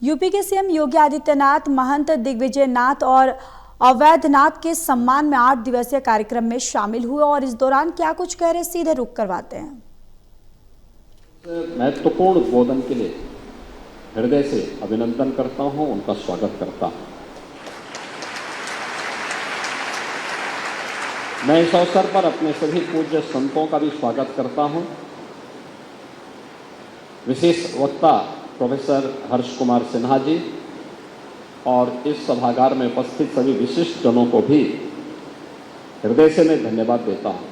UP के CM Yogi Adityanath महंत दिग्विजय नाथ और अवैधनाथ के सम्मान में 8 दिवसीय कार्यक्रम में शामिल हुए और इस दौरान क्या कुछ कह रहे, सीधे रुख करवाते हैं। महत्वपूर्ण उद्बोधन के लिए हृदय से अभिनंदन करता हूं, उनका स्वागत करता हूं। मैं इस अवसर पर अपने सभी पूज्य संतों का भी स्वागत करता हूं। विशेष वक्ता प्रोफेसर हर्ष कुमार सिन्हा जी और इस सभागार में उपस्थित सभी विशिष्ट जनों को भी हृदय से मैं धन्यवाद देता हूं।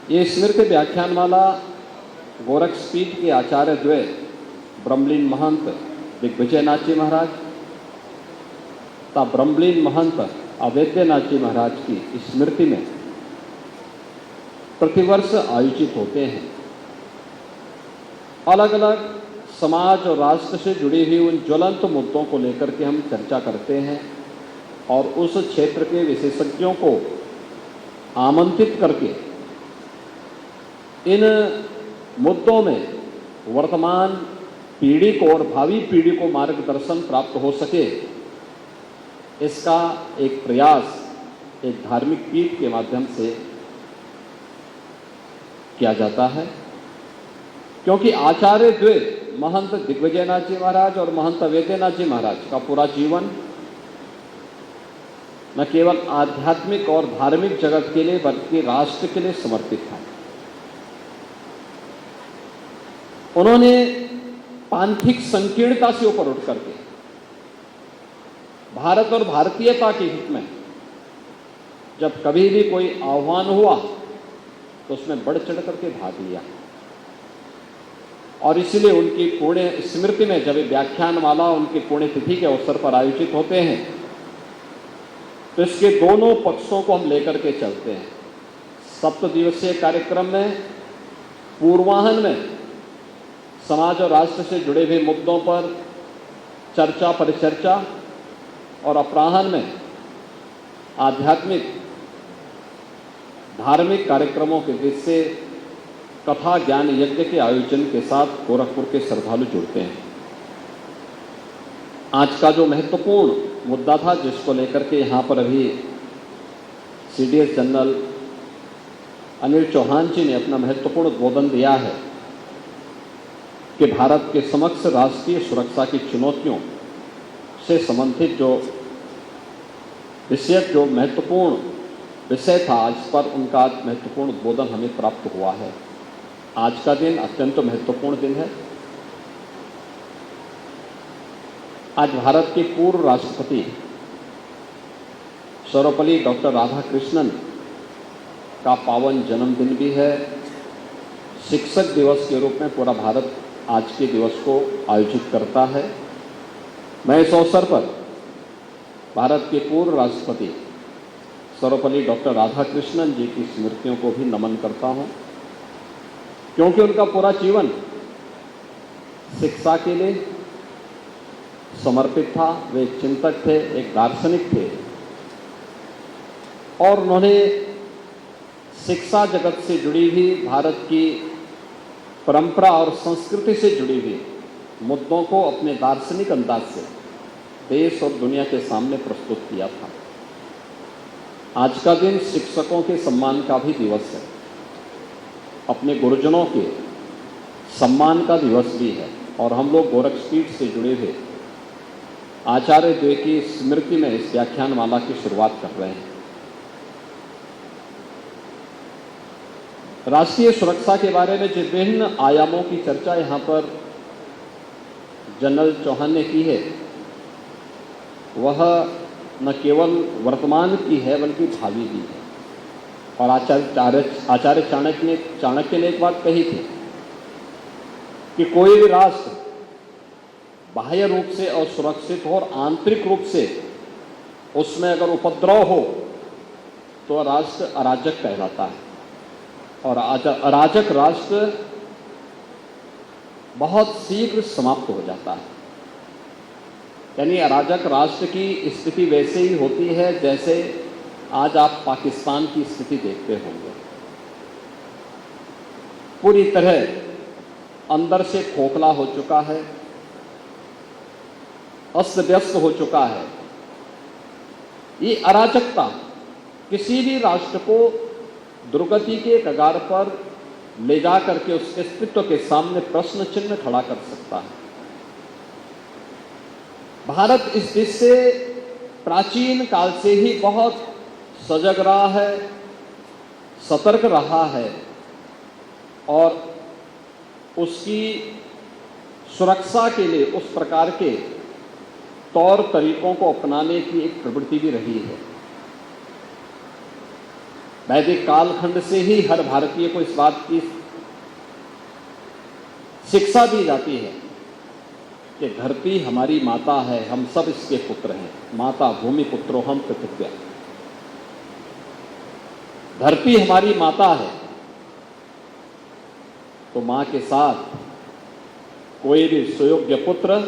ये स्मृति व्याख्यानमाला गोरक्षपीठ के आचार्य द्वय ब्रह्मलीन महंत दिग्विजयनाथ जी महाराज तथा ब्रह्मलीन महंत अवैधनाथ जी महाराज की स्मृति में प्रतिवर्ष आयोजित होते हैं। अलग अलग समाज और राष्ट्र से जुड़ी हुई उन ज्वलंत मुद्दों को लेकर के हम चर्चा करते हैं और उस क्षेत्र के विशेषज्ञों को आमंत्रित करके इन मुद्दों में वर्तमान पीढ़ी को और भावी पीढ़ी को मार्गदर्शन प्राप्त हो सके, इसका एक प्रयास एक धार्मिक पीठ के माध्यम से किया जाता है। क्योंकि आचार्य द्वय महंत दिग्विजयनाथ जी महाराज और महंत अवैधनाथ जी महाराज का पूरा जीवन न केवल आध्यात्मिक और धार्मिक जगत के लिए बल्कि राष्ट्र के लिए समर्पित था। उन्होंने पांथिक संकीर्णता से ऊपर उठ करके भारत और भारतीयता के हित में जब कभी भी कोई आह्वान हुआ तो उसमें बढ़ चढ़ करके भाग लिया और इसलिए उनकी पुण्य स्मृति में जब व्याख्यानमाला उनकी पुण्यतिथि के अवसर पर आयोजित होते हैं तो इसके दोनों पक्षों को हम लेकर के चलते हैं। 7 दिवसीय कार्यक्रम में पूर्वाह्न में समाज और राष्ट्र से जुड़े हुए मुद्दों पर चर्चा परिचर्चा और अपराह्न में आध्यात्मिक धार्मिक कार्यक्रमों के बीच से कथा ज्ञान यज्ञ के आयोजन के साथ गोरखपुर के श्रद्धालु जुड़ते हैं। आज का जो महत्वपूर्ण मुद्दा था जिसको लेकर के यहाँ पर अभी CDS जनरल अनिल चौहान जी ने अपना महत्वपूर्ण उद्बोधन दिया है कि भारत के समक्ष राष्ट्रीय सुरक्षा की चुनौतियों से संबंधित जो विषय जो महत्वपूर्ण विषय था, आज पर उनका महत्वपूर्ण उद्बोधन हमें प्राप्त हुआ है। आज का दिन अत्यंत महत्वपूर्ण दिन है। आज भारत के पूर्व राष्ट्रपति सर्वपल्ली डॉक्टर राधाकृष्णन का पावन जन्मदिन भी है। शिक्षक दिवस के रूप में पूरा भारत आज के दिवस को आयोजित करता है। मैं इस अवसर पर भारत के पूर्व राष्ट्रपति सर्वपल्ली डॉक्टर राधाकृष्णन जी की स्मृतियों को भी नमन करता हूं, क्योंकि उनका पूरा जीवन शिक्षा के लिए समर्पित था। वे एक चिंतक थे, एक दार्शनिक थे और उन्होंने शिक्षा जगत से जुड़ी हुई भारत की परंपरा और संस्कृति से जुड़ी हुई मुद्दों को अपने दार्शनिक अंदाज से देश और दुनिया के सामने प्रस्तुत किया था। आज का दिन शिक्षकों के सम्मान का भी दिवस है, अपने गुरुजनों के सम्मान का दिवस भी है और हम लोग गोरक्षपीठ से जुड़े हुए आचार्य द्वय की स्मृति में इस व्याख्यानमाला की शुरुआत कर रहे हैं। राष्ट्रीय सुरक्षा के बारे में जिन विभिन्न आयामों की चर्चा यहाँ पर जनरल चौहान ने की है, वह न केवल वर्तमान की है बल्कि भावी भी है। और आचार्य चाणक्य ने एक बात कही थी कि कोई भी राष्ट्र बाह्य रूप से असुरक्षित हो और आंतरिक रूप से उसमें अगर उपद्रव हो तो राष्ट्र अराजक कहलाता है और अराजक राष्ट्र बहुत शीघ्र समाप्त हो जाता है। यानी अराजक राष्ट्र की स्थिति वैसे ही होती है जैसे आज आप पाकिस्तान की स्थिति देखते होंगे। पूरी तरह अंदर से खोखला हो चुका है, अस्त व्यस्त हो चुका है। ये अराजकता किसी भी राष्ट्र को दुर्गति के कगार पर ले जा करके उसके अस्तित्व के सामने प्रश्न चिन्ह खड़ा कर सकता है। भारत इस दिश से प्राचीन काल से ही बहुत सजग रहा है, सतर्क रहा है और उसकी सुरक्षा के लिए उस प्रकार के तौर तरीकों को अपनाने की एक प्रवृत्ति भी रही है। वैदिक कालखंड से ही हर भारतीय को इस बात की शिक्षा दी जाती है कि धरती हमारी माता है, हम सब इसके पुत्र हैं। माता भूमि पुत्रो हम पृथिव्या। धरती हमारी माता है, तो मां के साथ कोई भी सुयोग्य पुत्र